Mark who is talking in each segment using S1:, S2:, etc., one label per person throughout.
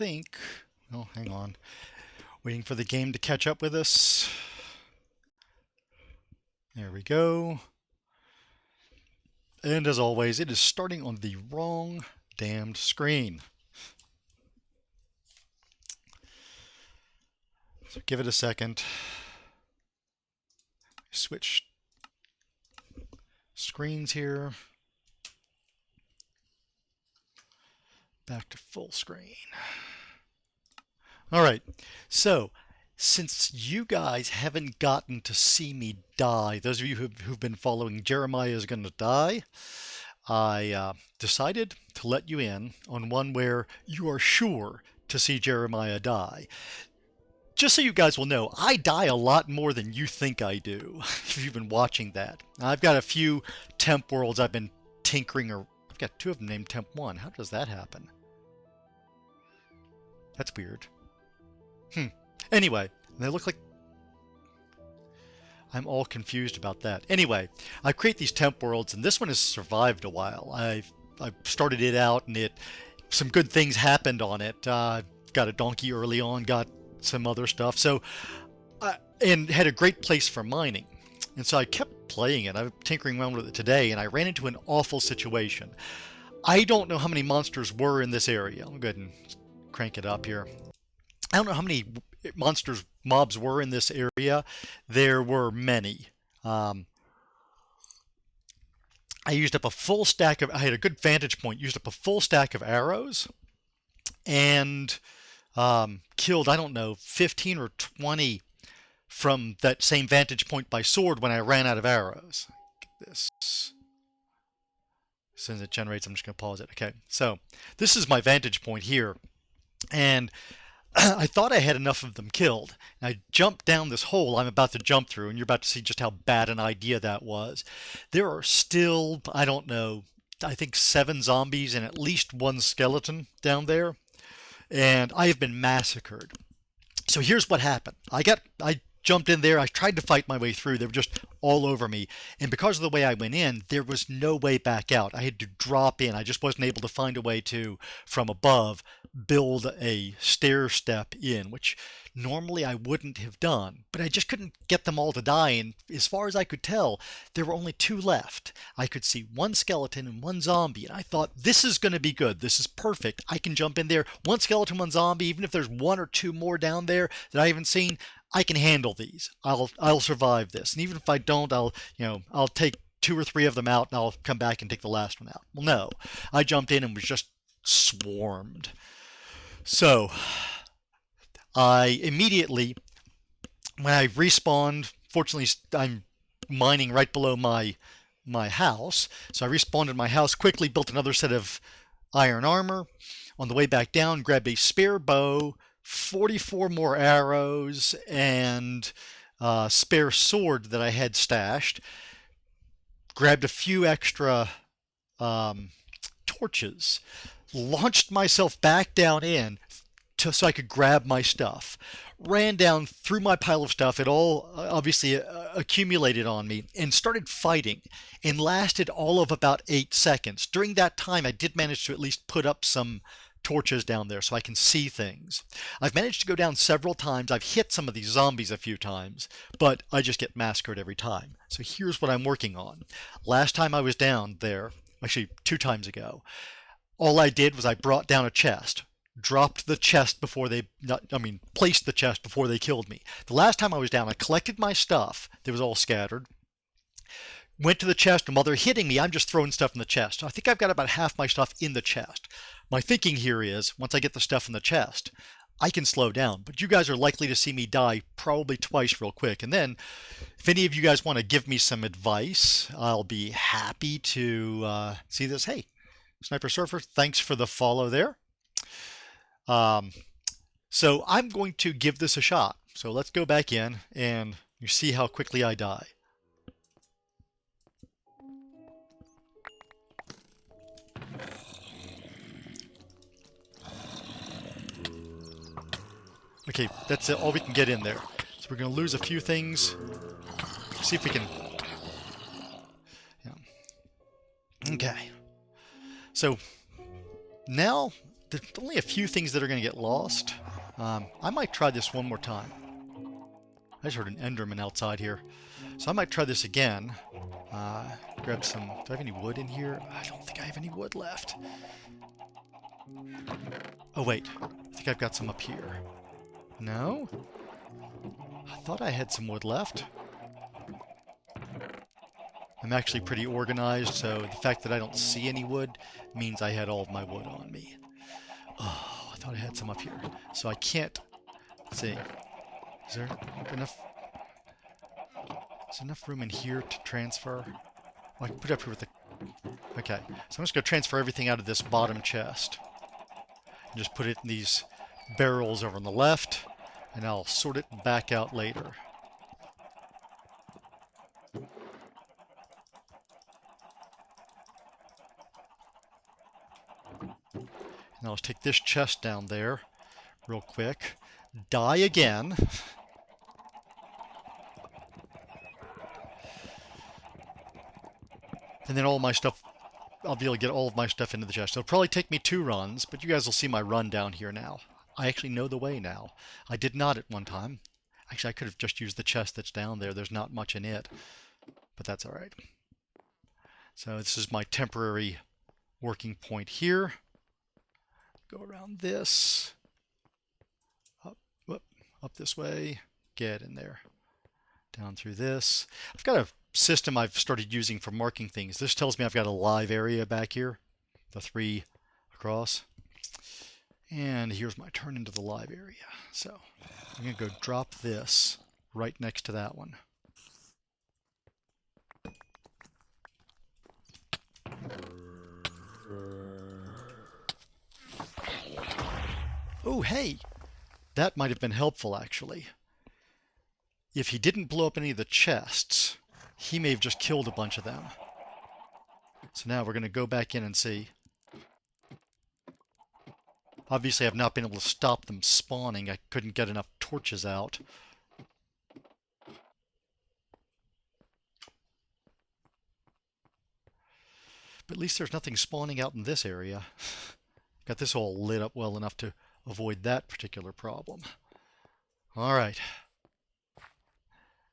S1: think... Oh, hang on. Waiting for the game to catch up with us. There we go. And as always, it is starting on the wrong damned screen. So give it a second. Switch screens here. Back to full screen. All right, so since you guys haven't gotten to see me die, those of you who've been following Jeremiah is going to die, I decided to let you in on one where you are sure to see Jeremiah die. Just so you guys will know, I die a lot more than you think I do, if you've been watching that. I've got a few temp worlds I've been tinkering, or I've got 2 of them named Temp 1. How does that happen? That's weird. Anyway, they look like... I'm all confused about that. Anyway, I create these temp worlds, and this one has survived a while. I've started it out, and some good things happened on it. Got a donkey early on, got some other stuff, and had a great place for mining. And so I kept playing it. I'm tinkering around with it today, and I ran into an awful situation. I don't know how many monsters were in this area. I'll go ahead and crank it up here. I don't know how many mobs were in this area. There were many. I used up a full stack of... I had a good vantage point. Used up a full stack of arrows, and killed, I don't know, 15 or 20 from that same vantage point by sword when I ran out of arrows. Get this. As soon as it generates, I'm just going to pause it. Okay, so this is my vantage point here, and I thought I had enough of them killed. And I jumped down this hole I'm about to jump through, and you're about to see just how bad an idea that was. There are still, I don't know, I think 7 zombies and at least 1 skeleton down there. And I have been massacred. So here's what happened. I jumped in there. I tried to fight my way through. They were just all over me. And because of the way I went in, there was no way back out. I had to drop in. I just wasn't able to find a way to, from above, build a stair step in, which normally I wouldn't have done. But I just couldn't get them all to die. And as far as I could tell, there were only 2 left. I could see 1 skeleton and 1 zombie. And I thought, this is going to be good. This is perfect. I can jump in there. 1 skeleton, 1 zombie. Even if there's 1 or 2 more down there that I haven't seen, I can handle these. I'll survive this. And even if I don't, I'll take 2 or 3 of them out, and I'll come back and take the last one out. Well, no. I jumped in and was just swarmed. So I immediately, when I respawned, fortunately I'm mining right below my house, so I respawned in my house, quickly built another set of iron armor. On the way back down, grabbed a spare bow, 44 more arrows, and a spare sword that I had stashed. Grabbed a few extra torches. Launched myself back down in so I could grab my stuff. Ran down through my pile of stuff. It all obviously accumulated on me, and started fighting, and lasted all of about 8 seconds. During that time, I did manage to at least put up some torches down there so I can see things. I've managed to go down several times. I've hit some of these zombies a few times, but I just get massacred every time. So here's what I'm working on. Last time I was down there, actually 2 times ago, all I did was I brought down a chest, dropped the chest before placed the chest before they killed me. The last time I was down, I collected my stuff that was all scattered, went to the chest, and while they're hitting me, I'm just throwing stuff in the chest. So I think I've got about half my stuff in the chest. My thinking here is, once I get the stuff in the chest, I can slow down. But you guys are likely to see me die probably twice real quick. And then, if any of you guys want to give me some advice, I'll be happy to see this. Hey, Sniper Surfer, thanks for the follow there. So I'm going to give this a shot. So let's go back in, and you see how quickly I die. Okay, that's all we can get in there. So we're going to lose a few things. See if we can... Yeah. Okay. So now there's only a few things that are going to get lost. I might try this one more time. I just heard an Enderman outside here. So I might try this again. Grab some... Do I have any wood in here? I don't think I have any wood left. Oh, wait. I think I've got some up here. No? I thought I had some wood left. I'm actually pretty organized, so the fact that I don't see any wood means I had all of my wood on me. Oh, I thought I had some up here. So I can't... Let's see. Is there enough... Is there enough room in here to transfer? Oh, I can put it up here with the... Okay. So I'm just going to transfer everything out of this bottom chest. And just put it in these barrels over on the left, and I'll sort it back out later. Now let's take this chest down there real quick. Die again. And then all my stuff, I'll be able to get all of my stuff into the chest. It'll probably take me 2 runs, but you guys will see my run down here now. I actually know the way now. I did not at one time. Actually, I could have just used the chest that's down there. There's not much in it, but that's all right. So this is my temporary working point here. Go around this, up this way, get in there, down through this. I've got a system I've started using for marking things. This tells me I've got a live area back here, the 3 across. And here's my turn into the live area. So I'm going to go drop this right next to that one. Oh, hey! That might have been helpful, actually. If he didn't blow up any of the chests, he may have just killed a bunch of them. So now we're going to go back in and see. Obviously, I've not been able to stop them spawning. I couldn't get enough torches out. But at least there's nothing spawning out in this area. Got this all lit up well enough to avoid that particular problem. All right.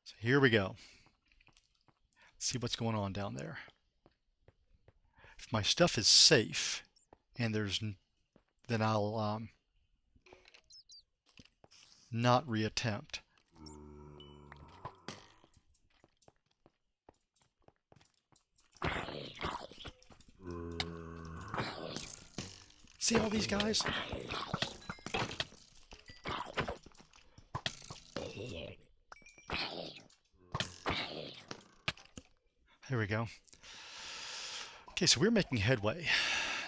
S1: So here we go. Let's see what's going on down there. If my stuff is safe, and then I'll not reattempt. See all these guys? There we go. Okay, so we're making headway.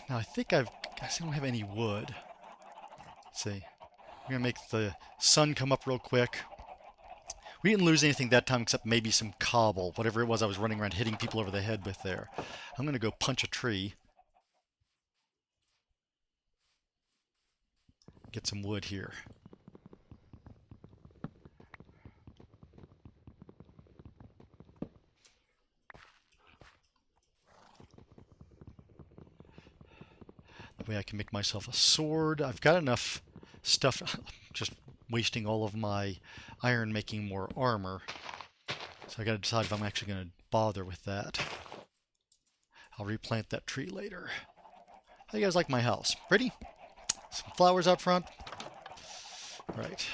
S1: Now I think I don't have any wood. Let's see. We're gonna make the sun come up real quick. We didn't lose anything that time except maybe some cobble, whatever it was I was running around hitting people over the head with there. I'm gonna go punch a tree. Get some wood here. That way I can make myself a sword. I've got enough stuff, just wasting all of my iron making more armor. So I gotta decide if I'm actually gonna bother with that. I'll replant that tree later. How do you guys like my house? Pretty? Some flowers out front? Right.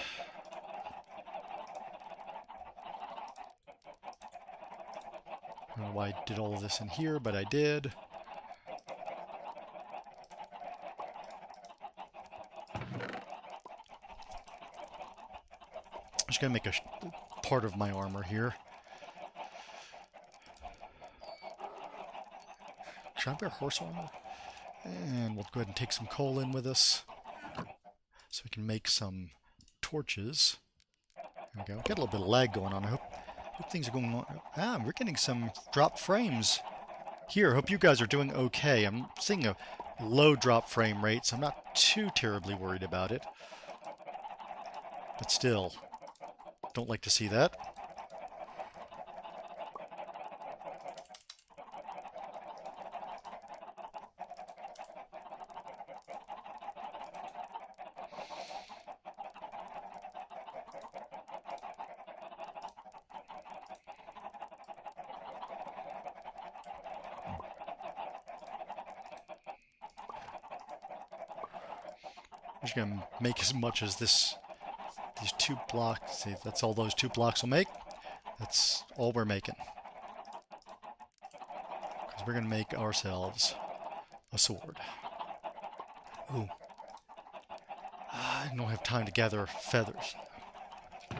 S1: I don't know why I did all of this in here, but I did. I'm just going to make a part of my armor here. Should I wear horse armor? And we'll go ahead and take some coal in with us. So we can make some torches. There we go. Got a little bit of lag going on. I hope things are going on. Ah, we're getting some drop frames here. Hope you guys are doing okay. I'm seeing a low drop frame rate, so I'm not too terribly worried about it. But still, don't like to see that. We're just going to make as much as these 2 blocks. See, that's all those 2 blocks will make. That's all we're making. Because we're going to make ourselves a sword. Ooh. I don't have time to gather feathers. I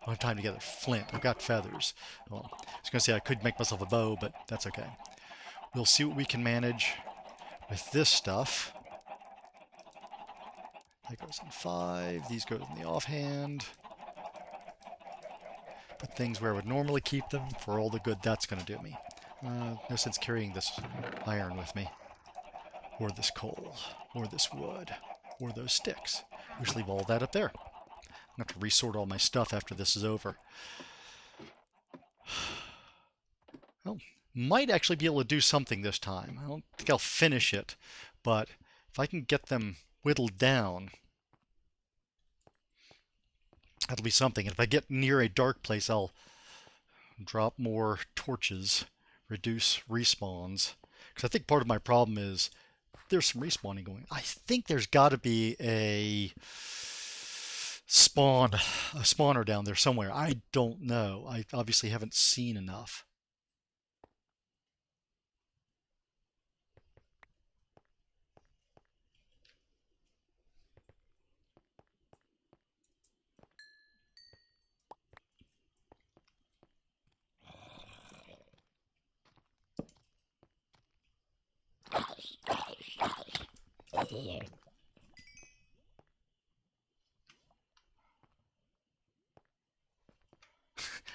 S1: don't have time to gather flint. I've got feathers. Well, I was going to say I could make myself a bow, but that's okay. We'll see what we can manage with this stuff. That goes in 5. These go in the offhand. Put things where I would normally keep them for all the good that's going to do me. No sense carrying this iron with me. Or this coal. Or this wood. Or those sticks. We just leave all that up there. I'm going to have to resort all my stuff after this is over. Well, might actually be able to do something this time. I don't think I'll finish it, but if I can get them whittled down, that'll be something. And if I get near a dark place, I'll drop more torches, reduce respawns. Because I think part of my problem is there's some respawning going. I think there's got to be a spawner down there somewhere. I don't know. I obviously haven't seen enough.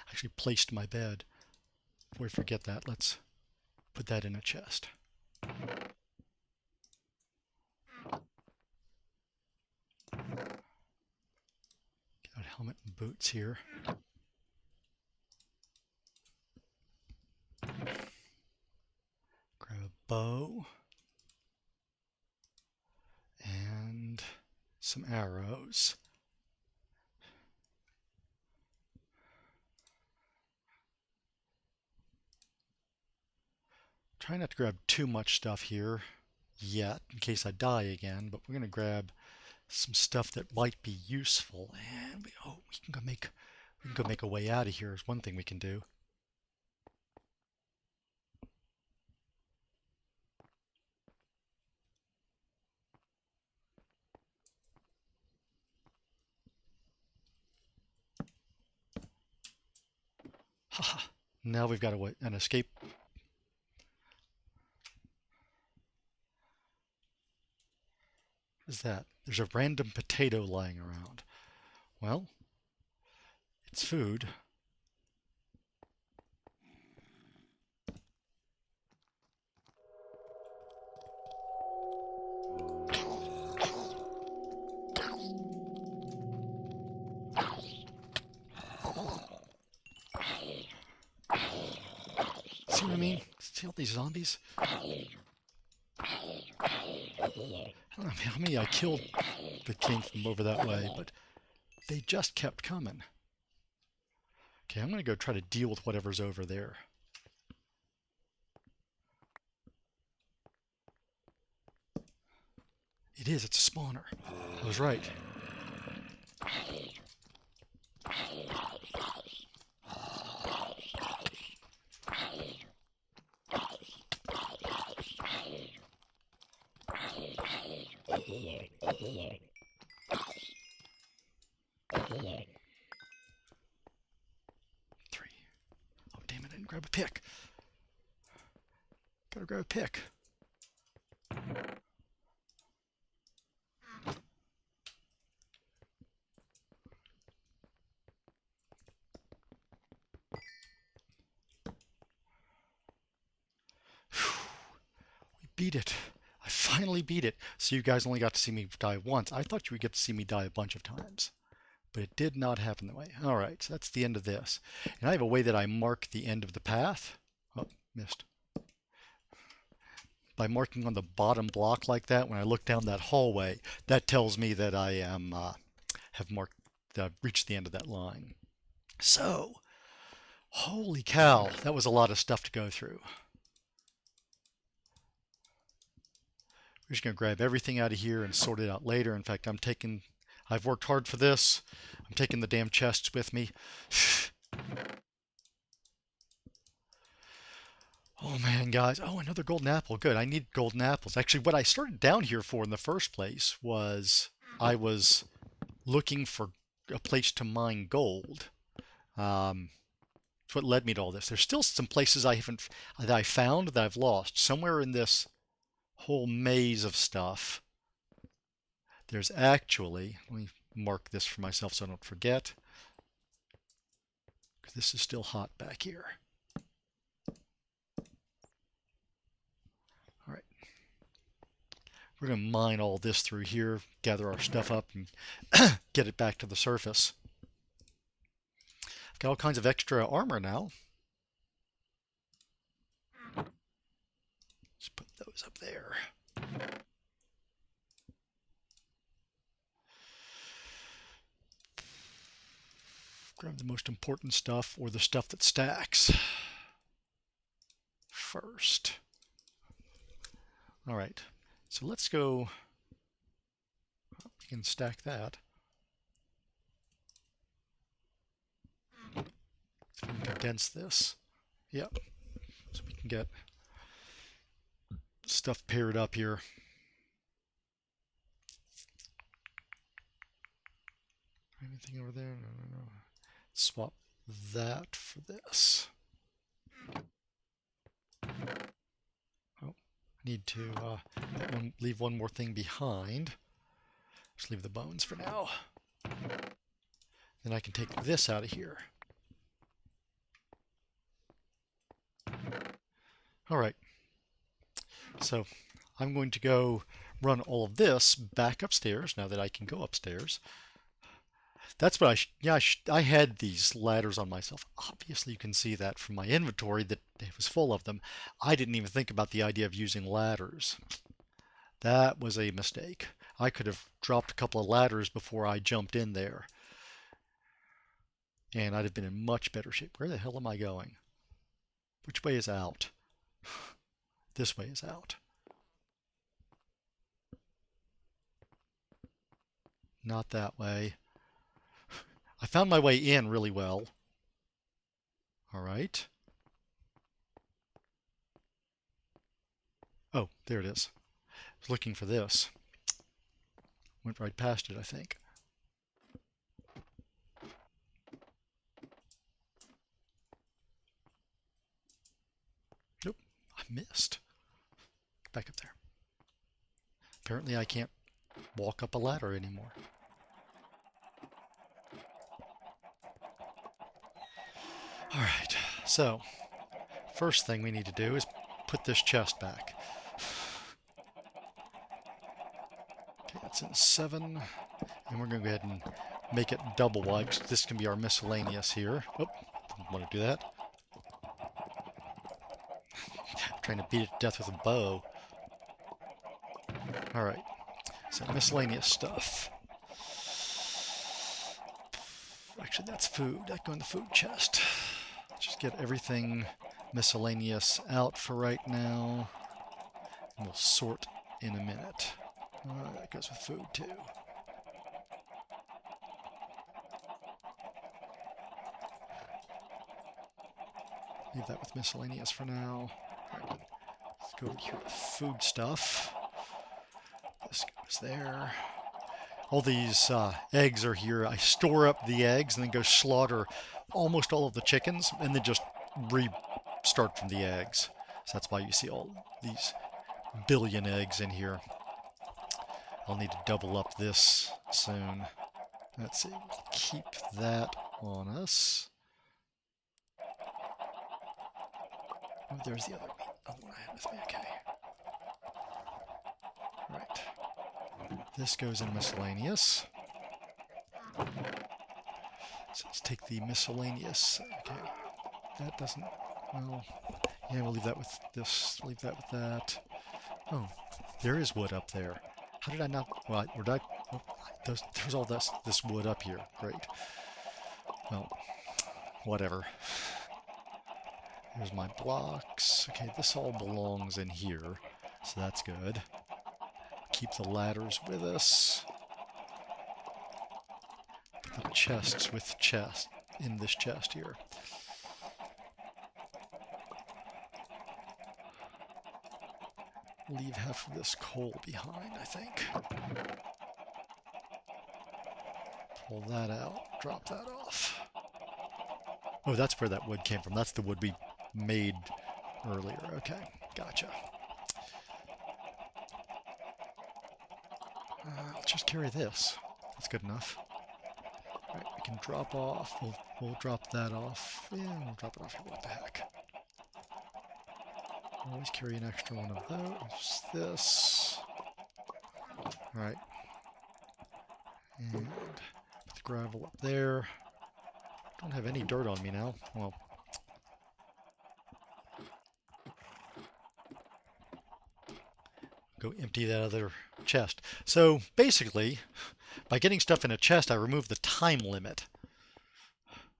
S1: Actually placed my bed. Before we forget that, let's put that in a chest. Got helmet and boots here. Grab a bow. And some arrows. Try not to grab too much stuff here yet in case I die again, but we're going to grab some stuff that might be useful. And we can go make a way out of here is one thing we can do. Haha. Now we've got an escape. What is that? There's a random potato lying around. Well, it's food. See what I mean? See all these zombies? I don't know how many I killed that came from over that way, but they just kept coming. Okay, I'm going to go try to deal with whatever's over there. It is, it's a spawner. I was right. Three. Oh, damn it, I didn't grab a pick. Gotta grab a pick. We beat it. I finally beat it. So you guys only got to see me die once. I thought you would get to see me die a bunch of times. But it did not happen that way. All right, so that's the end of this. And I have a way that I mark the end of the path. Oh, missed. By marking on the bottom block like that, when I look down that hallway, that tells me that I am have reached the end of that line. So, holy cow, that was a lot of stuff to go through. We're just going to grab everything out of here and sort it out later. In fact, I've worked hard for this. I'm taking the damn chests with me. Oh man, guys. Oh, another golden apple. Good. I need golden apples. Actually, what I started down here for in the first place was I was looking for a place to mine gold. That's what led me to all this. There's still some places that I found that I've lost. Somewhere in this whole maze of stuff, there's actually, let me mark this for myself so I don't forget, because this is still hot back here. All right. We're going to mine all this through here, gather our stuff up, and get it back to the surface. I've got all kinds of extra armor now. Let's put those up there. Grab the most important stuff, or the stuff that stacks first. All right, so let's go. We can stack that. So we can condense this. Yep. So we can get stuff paired up here. Anything over there? No. Swap that for this. Oh, I need to leave one more thing behind. Just leave the bones for now. Then I can take this out of here. All right. So I'm going to go run all of this back upstairs now that I can go upstairs. That's what I had these ladders on myself. Obviously, you can see that from my inventory that it was full of them. I didn't even think about the idea of using ladders. That was a mistake. I could have dropped a couple of ladders before I jumped in there. And I'd have been in much better shape. Where the hell am I going? Which way is out? This way is out. Not that way. I found my way in really well. All right. Oh, there it is. I was looking for this. Went right past it, I think. Nope, I missed. Back up there. Apparently I can't walk up a ladder anymore. All right, so first thing we need to do is put this chest back. Okay, that's in 7, and we're going to go ahead and make it double wide. This can be our miscellaneous here. Oh, didn't want to do that. I'm trying to beat it to death with a bow. All right, so miscellaneous stuff. Actually, that's food. That go in the food chest. Just get everything miscellaneous out for right now. And we'll sort in a minute. That goes with food too. Leave that with miscellaneous for now. Right. Let's go over here to food stuff. This goes there. All these eggs are here. I store up the eggs and then go slaughter almost all of the chickens and then just restart from the eggs. So that's why you see all these billion eggs in here. I'll need to double up this soon. Let's see, we'll keep that on us. Oh, there's the other meat. Oh, I have with me, okay. Right. This goes in miscellaneous. So let's take the miscellaneous. Okay. That doesn't, well, yeah, we'll leave that with this, leave that with that. Oh, there is wood up there. How did I not, well, oh, there's all this wood up here. Great. Well, whatever. Here's my blocks. Okay, this all belongs in here, so that's good. keep the ladders with us. The chests with chest in this chest here. Leave half of this coal behind, I think. Pull that out, drop that off. Oh, that's where that wood came from. That's the wood we made earlier. Okay, gotcha. Let's just carry this. That's good enough. All right, we can drop off. We'll drop that off. Yeah, we'll drop it off here. What the heck? Always carry an extra one of those. This. All right. And put the gravel up there. Don't have any dirt on me now. Well, go empty that other chest. So basically, by getting stuff in a chest, I removed the time limit.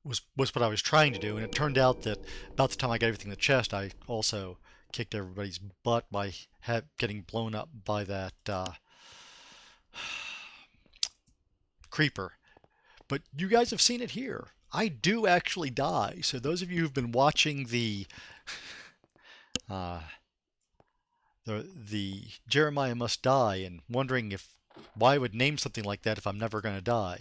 S1: Was what I was trying to do, and it turned out that about the time I got everything in the chest, I also kicked everybody's butt by getting blown up by that creeper. But you guys have seen it here. I do actually die. So those of you who've been watching the Jeremiah Must Die and wondering why I would name something like that if I'm never going to die,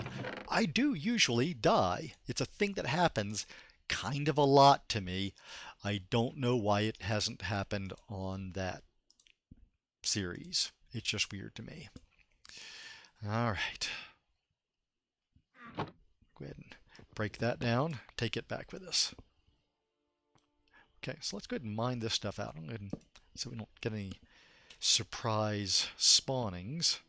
S1: I do usually die. It's a thing that happens kind of a lot to me. I don't know why it hasn't happened on that series. It's just weird to me. All right. Go ahead and break that down. Take it back with us. Okay, so let's go ahead and mine this stuff out. I'm going to, so we don't get any surprise spawnings.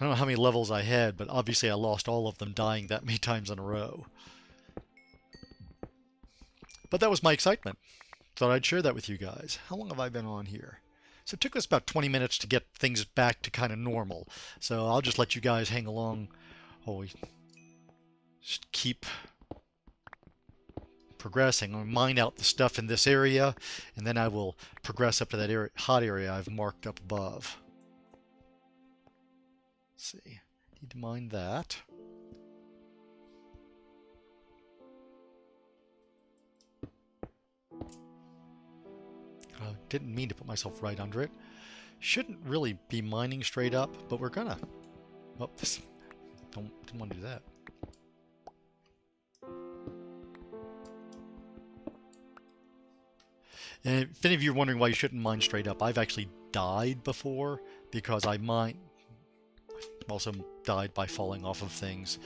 S1: I don't know how many levels I had, but obviously I lost all of them dying that many times in a row. But that was my excitement. Thought I'd share that with you guys. How long have I been on here? So it took us about 20 minutes to get things back to kind of normal. So I'll just let you guys hang along. Oh, just keep progressing. I'll mine out the stuff in this area, and then I will progress up to that area, hot area I've marked up above. Let's see. Need to mine that. Didn't mean to put myself right under it. Shouldn't really be mining straight up, but we're gonna. Oh, didn't want to do that. And if any of you are wondering why you shouldn't mine straight up, I've actually died before because I also died by falling off of things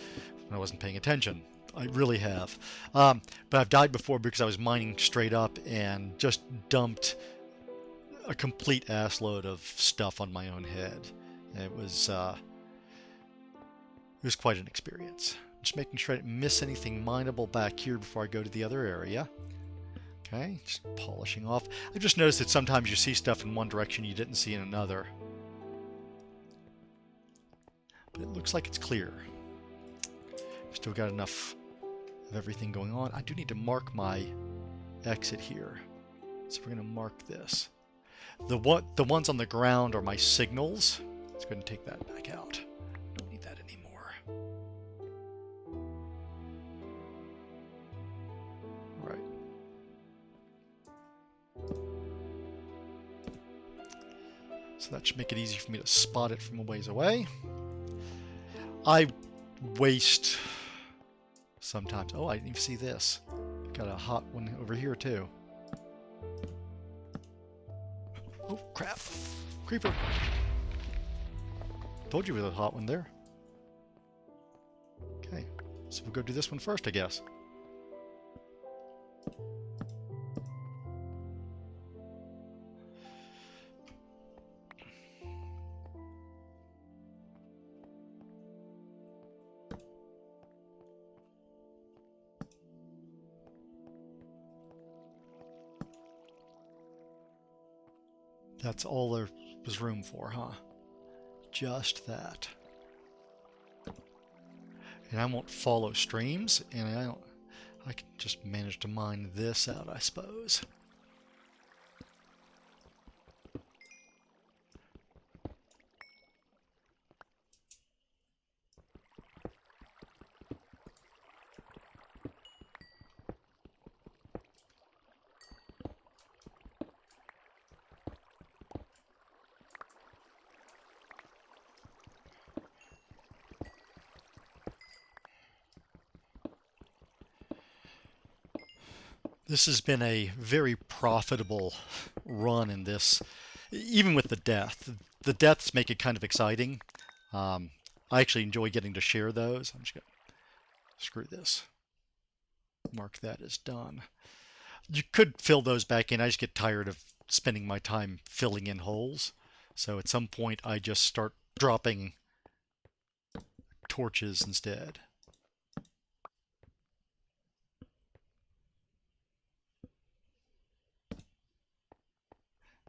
S1: when I wasn't paying attention. I really have. But I've died before because I was mining straight up and just dumped a complete assload of stuff on my own head. It was quite an experience. Just making sure I didn't miss anything mineable back here before I go to the other area. Okay, just polishing off. I just noticed that sometimes you see stuff in one direction you didn't see in another. But it looks like it's clear. Still got enough of everything going on. I do need to mark my exit here. So we're going to mark this. The ones on the ground are my signals. Let's go ahead and take that back out. Don't need that anymore. All right. So that should make it easy for me to spot it from a ways away. I waste sometimes. Oh, I didn't even see this. Got a hot one over here too. Oh, crap. Creeper. Told you we had a hot one there. Okay. So we'll go do this one first, I guess. That's all there was room for, huh? Just that. And I won't follow streams, and I can just manage to mine this out, I suppose. This has been a very profitable run in this, even with the death. The deaths make it kind of exciting. Um, I actually enjoy getting to share those. I'm just going to screw this. Mark that as done. You could fill those back in. I just get tired of spending my time filling in holes. So at some point I just start dropping torches instead.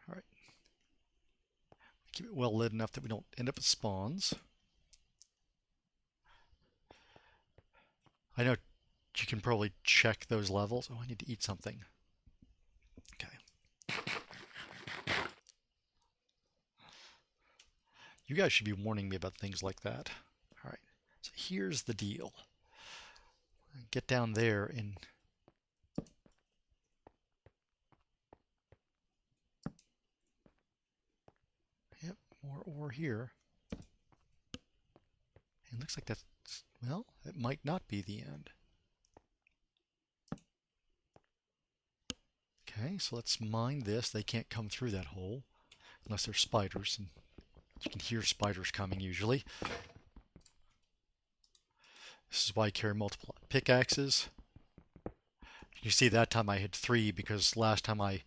S1: All right. Keep it well lit enough that we don't end up with spawns. I know you can probably check those levels. Oh, I need to eat something. Okay. You guys should be warning me about things like that. All right. So here's the deal. Get down there and yep, more ore here. It looks like that's, well, it might not be the end. Okay, so let's mine this. They can't come through that hole unless there's spiders, and you can hear spiders coming usually. This is why I carry multiple pickaxes. You see that time I had 3 because last time I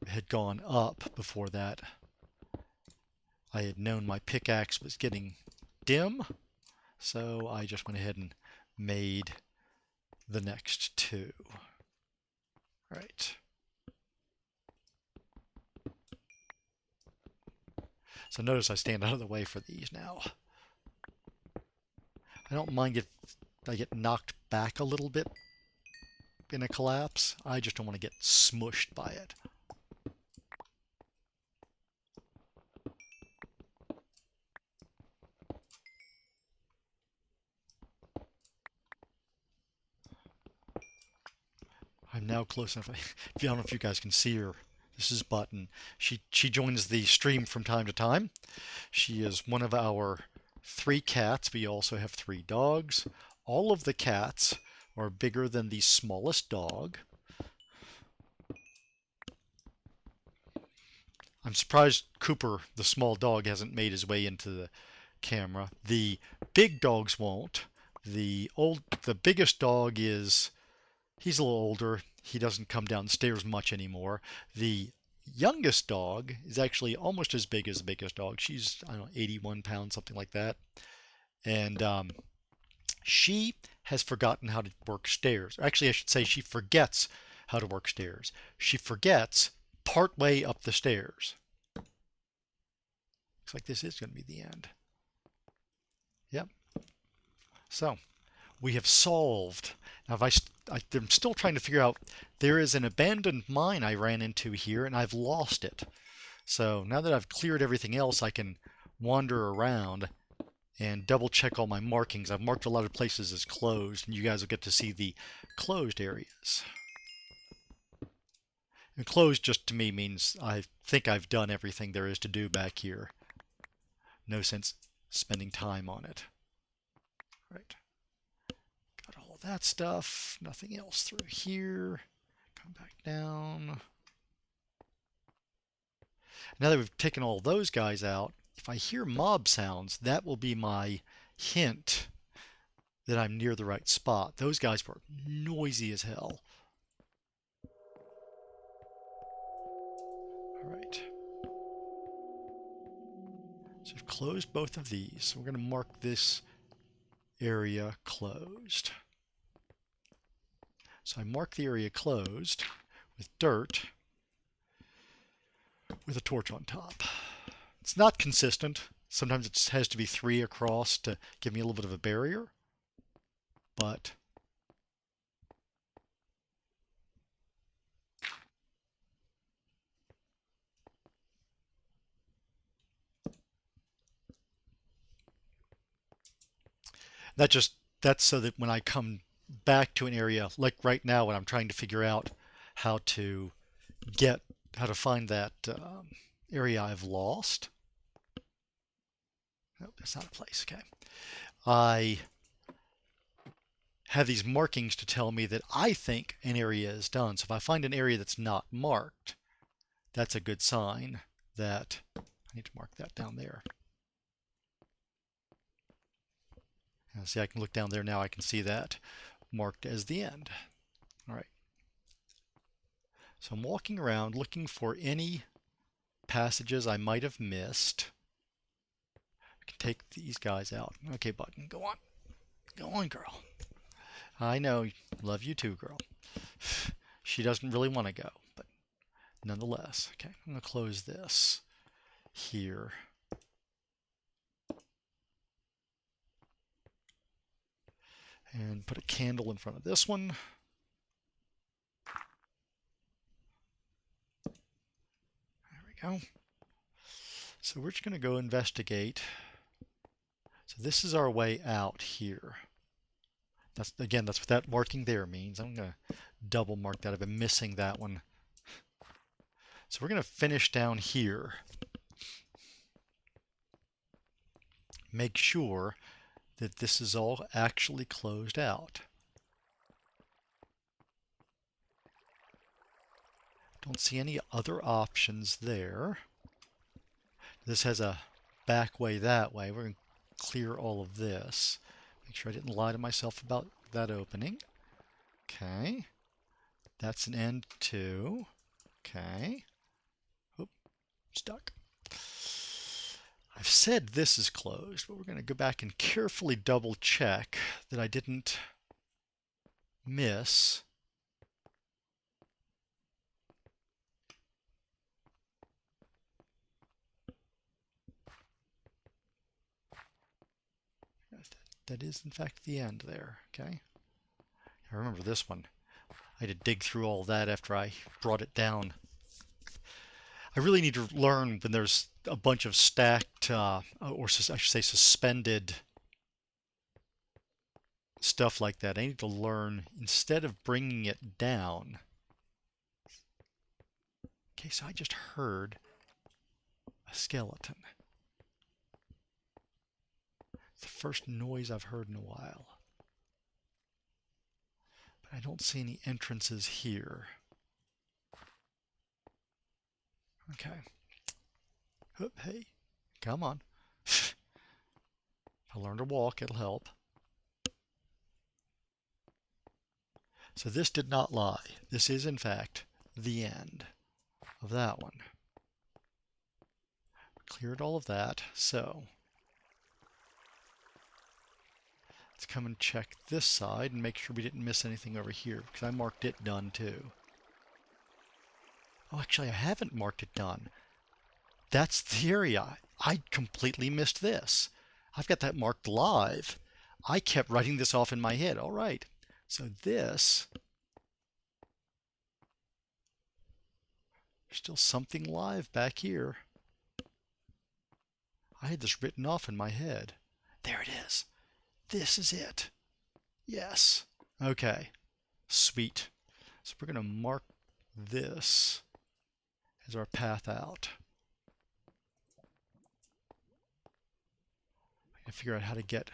S1: had gone up before that. I had known my pickaxe was getting dim, so I just went ahead and made the next 2. Right. So notice I stand out of the way for these now. I don't mind if I get knocked back a little bit in a collapse. I just don't want to get smushed by it. I'm now close enough. I don't know if you guys can see her. This is Button. She joins the stream from time to time. She is one of our 3 cats. We also have 3 dogs. All of the cats are bigger than the smallest dog. I'm surprised Cooper, the small dog, hasn't made his way into the camera. The big dogs won't. The biggest dog is, he's a little older. He doesn't come downstairs much anymore. The youngest dog is actually almost as big as the biggest dog. She's, I don't know, 81 pounds, something like that. And she has forgotten how to work stairs. Actually, I should say she forgets how to work stairs. She forgets partway up the stairs. Looks like this is going to be the end. Yep. So, we have solved. Now, I'm still trying to figure out, there is an abandoned mine I ran into here, and I've lost it. So, now that I've cleared everything else, I can wander around and double check all my markings. I've marked a lot of places as closed, and you guys will get to see the closed areas. And closed just to me means I think I've done everything there is to do back here. No sense spending time on it. Right. Got all that stuff. Nothing else through here. Come back down. Now that we've taken all those guys out, if I hear mob sounds, that will be my hint that I'm near the right spot. Those guys were noisy as hell. All right. So I've closed both of these. So we're going to mark this area closed. So I mark the area closed with dirt with a torch on top. It's not consistent. Sometimes it has to be 3 across to give me a little bit of a barrier. But That's so that when I come back to an area, like right now when I'm trying to figure out how to get how to find that area I've lost. No, that's not a place. Okay. I have these markings to tell me that I think an area is done. So if I find an area that's not marked, that's a good sign that I need to mark that down there. And see, I can look down there now. I can see that marked as the end. All right. So I'm walking around looking for any passages I might have missed. I can take these guys out. Okay, button, go on. Go on, girl. I know, love you too, girl. She doesn't really want to go, but nonetheless. Okay, I'm going to close this here. And put a candle in front of this one. There we go. So we're just going to go investigate. So this is our way out here. That's what that marking there means. I'm going to double mark that. I've been missing that one. So we're going to finish down here. Make sure that this is all actually closed out. Don't see any other options there. This has a back way that way. We're going to clear all of this. Make sure I didn't lie to myself about that opening. Okay. That's an end too. Okay. Oop, stuck. I've said this is closed, but we're going to go back and carefully double check that I didn't miss that is in fact the end there. Okay. I remember this one. I had to dig through all that after I brought it down. I really need to learn when there's a bunch of stacked, or I should say suspended stuff like that. I need to learn, instead of bringing it down. Okay, so I just heard a skeleton. It's the first noise I've heard in a while. But I don't see any entrances here. Okay. Oop, hey, come on. If I learn to walk, it'll help. So this did not lie. This is, in fact, the end of that one. Cleared all of that, so let's come and check this side and make sure we didn't miss anything over here, because I marked it done too. Oh, actually, I haven't marked it done. That's the area. I completely missed this. I've got that marked live. I kept writing this off in my head. All right. So this, there's still something live back here. I had this written off in my head. There it is. This is it. Yes. Okay. Sweet. So we're going to mark this as our path out. I figure out how to get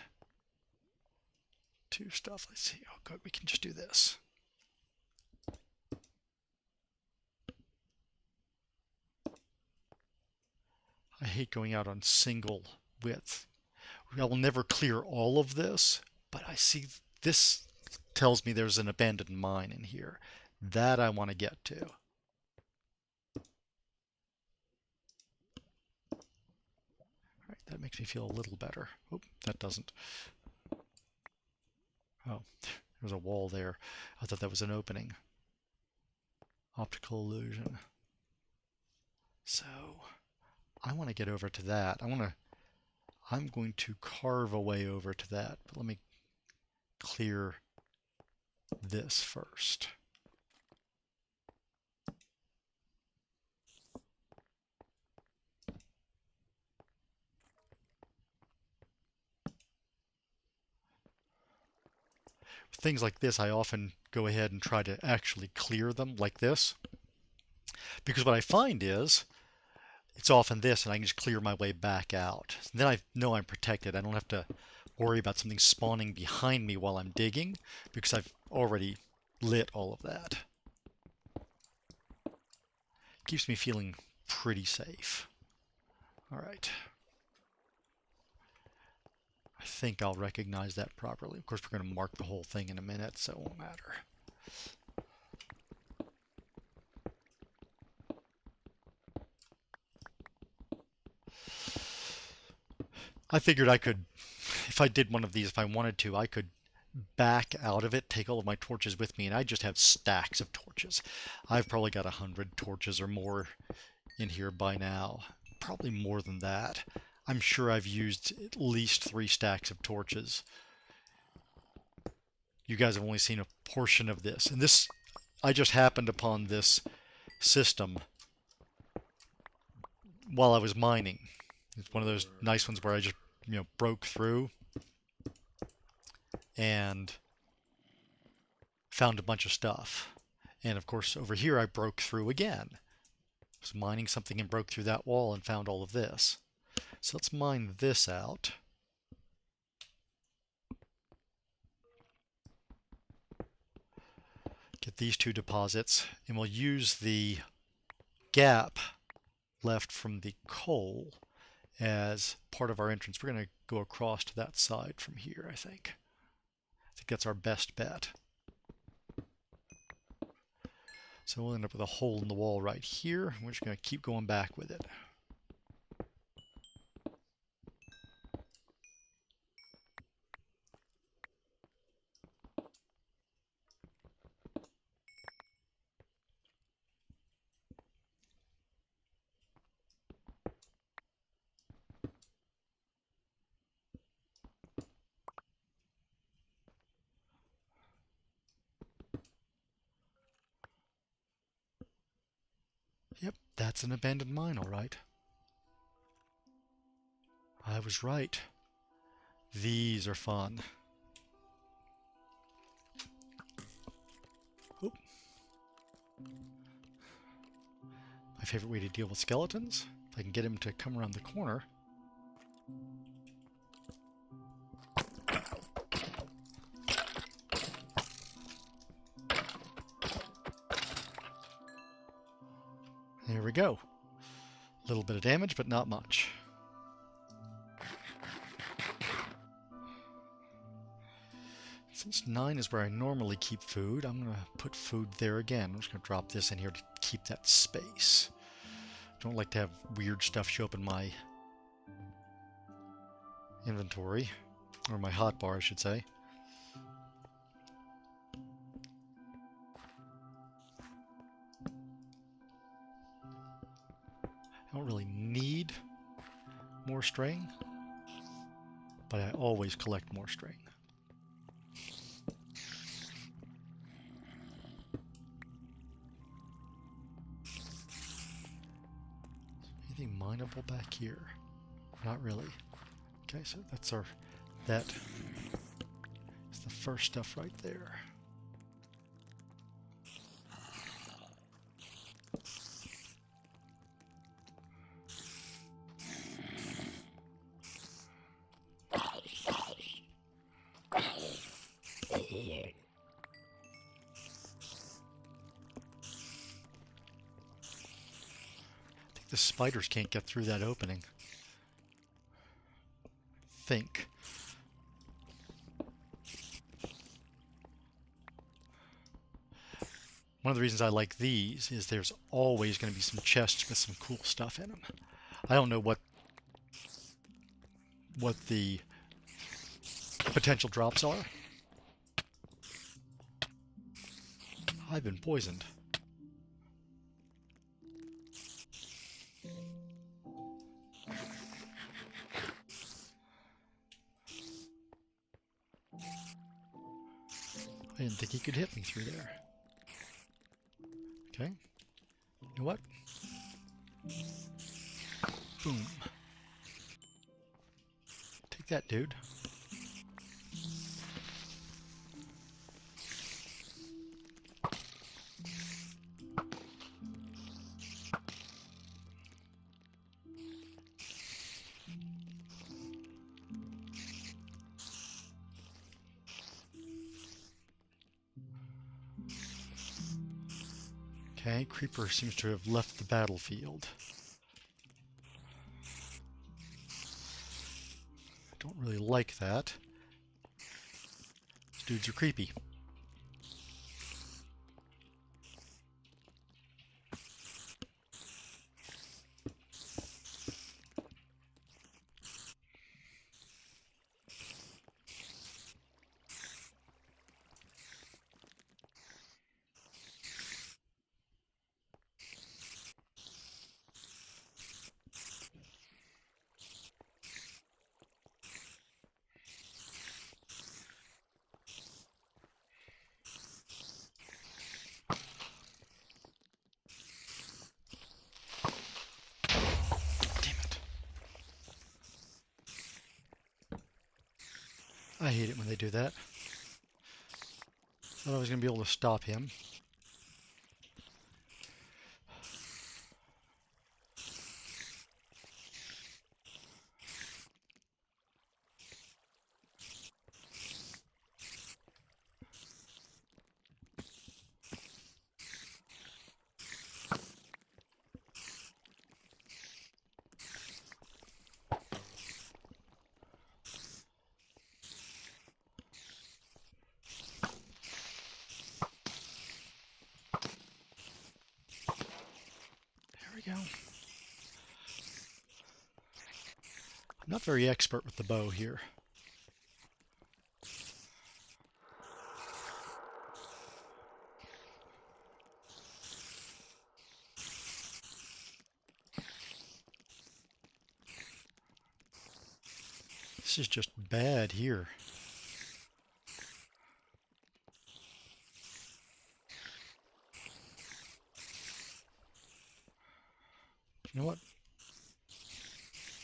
S1: to stuff. Let's see. Oh, good. We can just do this. I hate going out on single width. I will never clear all of this, but I see this tells me there's an abandoned mine in here. That I want to get to. All right, that makes me feel a little better. Oh, that doesn't. Oh, there's a wall there. I thought that was an opening. Optical illusion. So I want to get over to that. I'm going to carve a way over to that, but let me clear this first. things like this, I often go ahead and try to actually clear them like this. Because what I find is, it's often this, and I can just clear my way back out. And then I know I'm protected. I don't have to worry about something spawning behind me while I'm digging, because I've already lit all of that. Keeps me feeling pretty safe. All right. I think I'll recognize that properly. Of course, we're going to mark the whole thing in a minute, so it won't matter. I figured I could, if I did one of these, if I wanted to, I could back out of it, take all of my torches with me, and I just have stacks of torches. I've probably got 100 torches or more in here by now. Probably more than that. I'm sure I've used at least 3 stacks of torches. You guys have only seen a portion of this. And this, I just happened upon this system while I was mining. It's one of those nice ones where I just, broke through and found a bunch of stuff. And of course, over here I broke through again. I was mining something and broke through that wall and found all of this. So let's mine this out. Get these 2 deposits, and we'll use the gap left from the coal as part of our entrance. We're going to go across to that side from here, I think. I think that's our best bet. So we'll end up with a hole in the wall right here. We're just going to keep going back with it. Yep, that's an abandoned mine, all right. I was right. These are fun. Oop. My favorite way to deal with skeletons. If I can get him to come around the corner. There we go. A little bit of damage, but not much. Since 9 is where I normally keep food, I'm going to put food there again. I'm just going to drop this in here to keep that space. Don't like to have weird stuff show up in my inventory, or my hotbar, I should say. I don't really need more string, but I always collect more string. Anything mineable back here? Not really. Okay, so that's that is the first stuff right there. The spiders can't get through that opening. Think. One of the reasons I like these is there's always going to be some chests with some cool stuff in them. I don't know what the potential drops are. I've been poisoned. I didn't think he could hit me through there. Okay. You know what? Boom. Take that, dude. Okay, Creeper seems to have left the battlefield. Don't really like that. These dudes are creepy. Damn it. I hate it when they do that. Thought I was going to be able to stop him. There we go. I'm not very expert with the bow here. This is just bad here. You know what?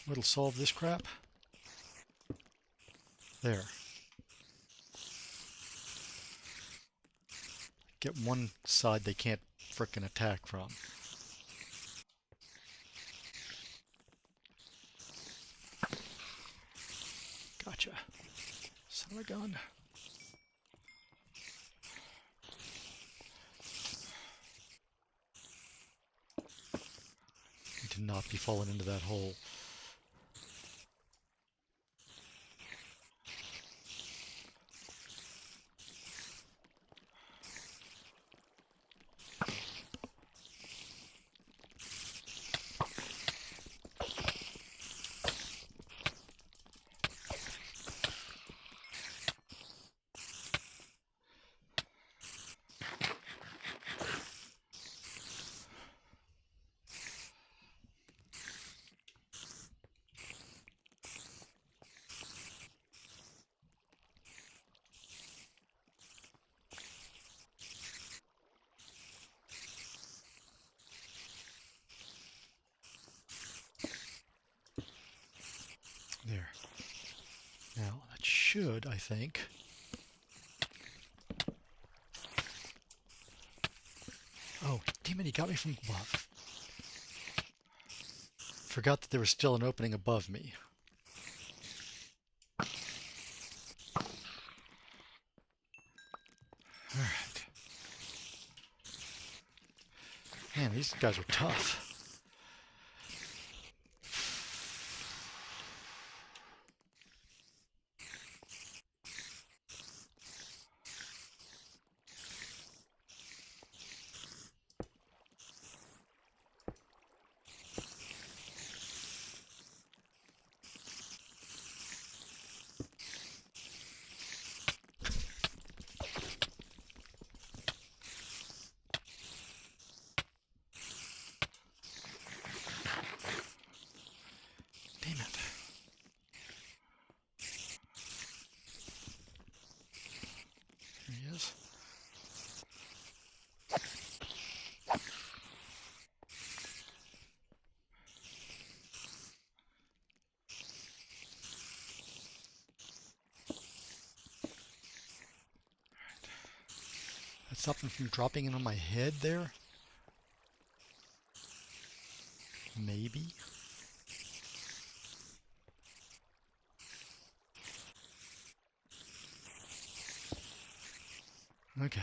S1: What'll solve this crap? There. Get one side they can't frickin' attack from. Gotcha. Son of a gun. Need to not be falling into that hole. There. Now, that should, I think... Oh, damn it, he got me from above. Forgot that there was still an opening above me. Alright. Man, these guys are tough. Damn it. There he is. That stopped him from dropping in on my head there? Maybe? Okay.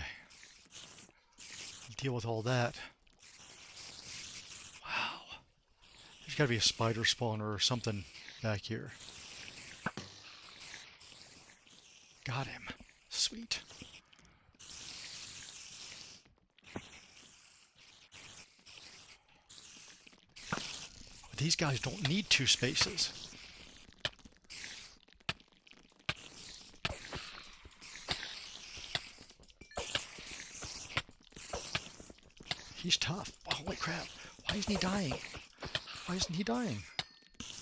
S1: Deal with all that. There's got to be a spider spawner or something back here. Got him. Sweet. These guys don't need 2 spaces. He's tough. Holy crap. Why isn't he dying? Why isn't he dying?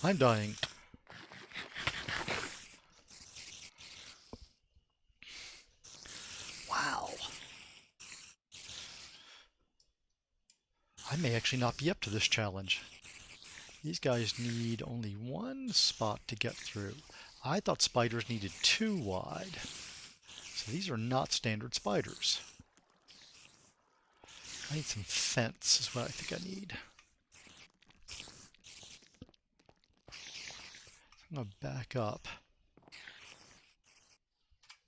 S1: I'm dying. Wow. I may actually not be up to this challenge. These guys need only 1 spot to get through. I thought spiders needed 2 wide. So these are not standard spiders. I need some fence is what I think I need. I'm going to back up.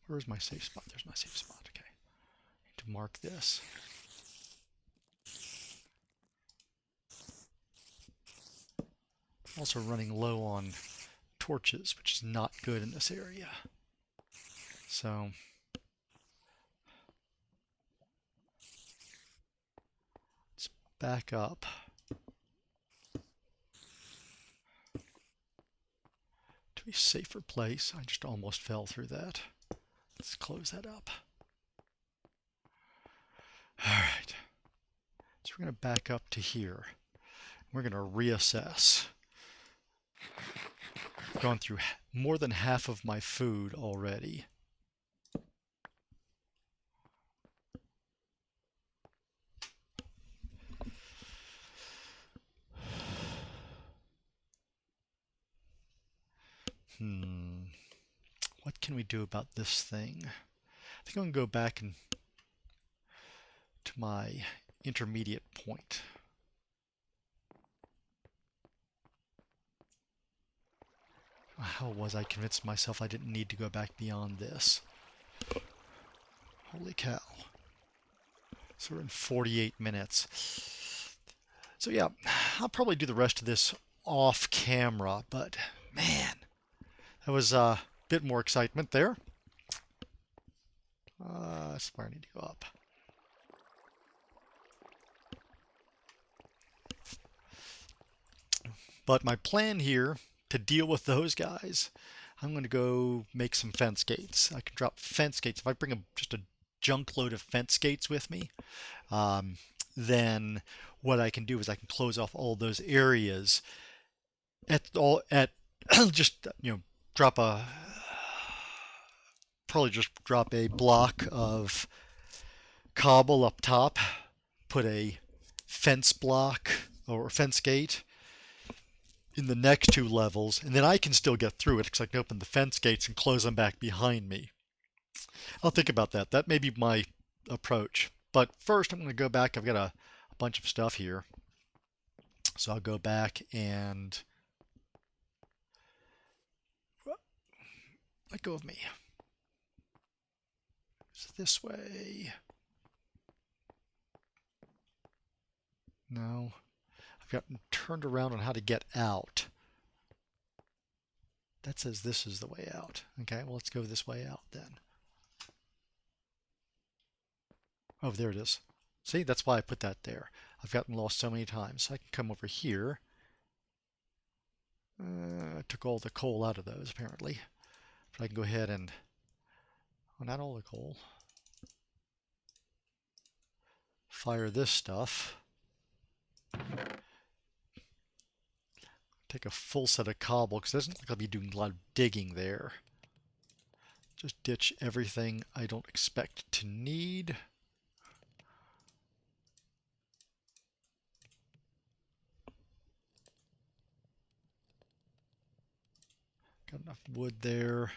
S1: Where's my safe spot? There's my safe spot. Okay. I need to mark this. Also running low on torches, which is not good in this area. So let's back up. To a safer place. I just almost fell through that. Let's close that up. Alright. So we're going to back up to here. We're going to reassess. I've gone through more than half of my food already. What can we do about this thing? I think I'm going to go back to my intermediate point. How was I convinced myself I didn't need to go back beyond this? Holy cow. So we're in 48 minutes. So yeah, I'll probably do the rest of this off camera, but man, that was a bit more excitement there. That's where I need to go up. But my plan here to deal with those guys, I'm going to go make some fence gates. I can drop fence gates. If I bring just a junk load of fence gates with me, then what I can do is I can close off all those areas at just, you know, probably just drop a block of cobble up top, put a fence block or fence gate in the next 2 levels, and then I can still get through it because I can open the fence gates and close them back behind me. I'll think about that. That may be my approach. But first I'm going to go back. I've got a bunch of stuff here. So I'll go back and let go of me. Is it this way? No. I've gotten turned around on how to get out. That says this is the way out. Okay, well, let's go this way out then. Oh, there it is. See, that's why I put that there. I've gotten lost so many times. So I can come over here. I took all the coal out of those, apparently. But I can go ahead and... well, not all the coal. Fire this stuff. Take a full set of cobble, because it doesn't look like I'll be doing a lot of digging there. Just ditch everything I don't expect to need. Got enough wood there.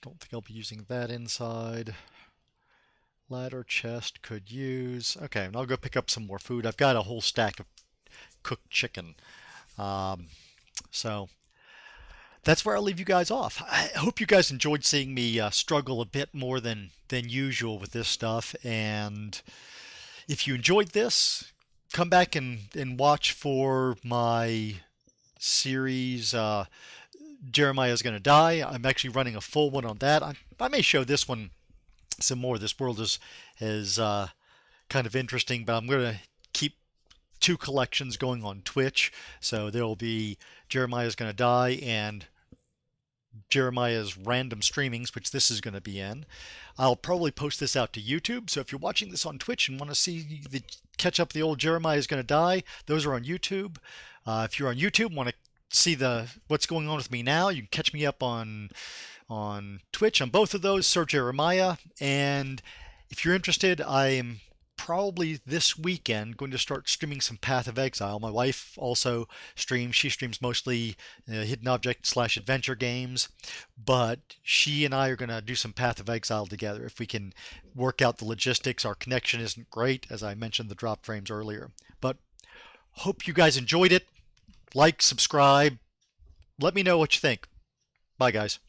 S1: Don't think I'll be using that inside. Ladder, chest, could use. Okay, and I'll go pick up some more food. I've got a whole stack of cooked chicken. So that's where I'll leave you guys off. I hope you guys enjoyed seeing me struggle a bit more than usual with this stuff. And if you enjoyed this, come back and watch for my series. Jeremiah is going to die. I'm actually running a full one on that. I may show this one some more. This world is kind of interesting, but I'm going to keep two collections going on Twitch. So there will be Jeremiah's going to die and Jeremiah's random streamings, which this is going to be in. I'll probably post this out to YouTube. So if you're watching this on Twitch and want to see the catch up the old Jeremiah is going to die, those are on YouTube. If you're on YouTube, want to see the what's going on with me now, you can catch me up on Twitch on both of those, Sir Jeremiah. And if you're interested, I am probably this weekend going to start streaming some Path of Exile. My wife also streams. She streams mostly hidden object slash adventure games, but she and I are going to do some Path of Exile together if we can work out the logistics. Our connection isn't great, as I mentioned the drop frames earlier. But hope you guys enjoyed it. Like, subscribe. Let me know what you think. Bye, guys.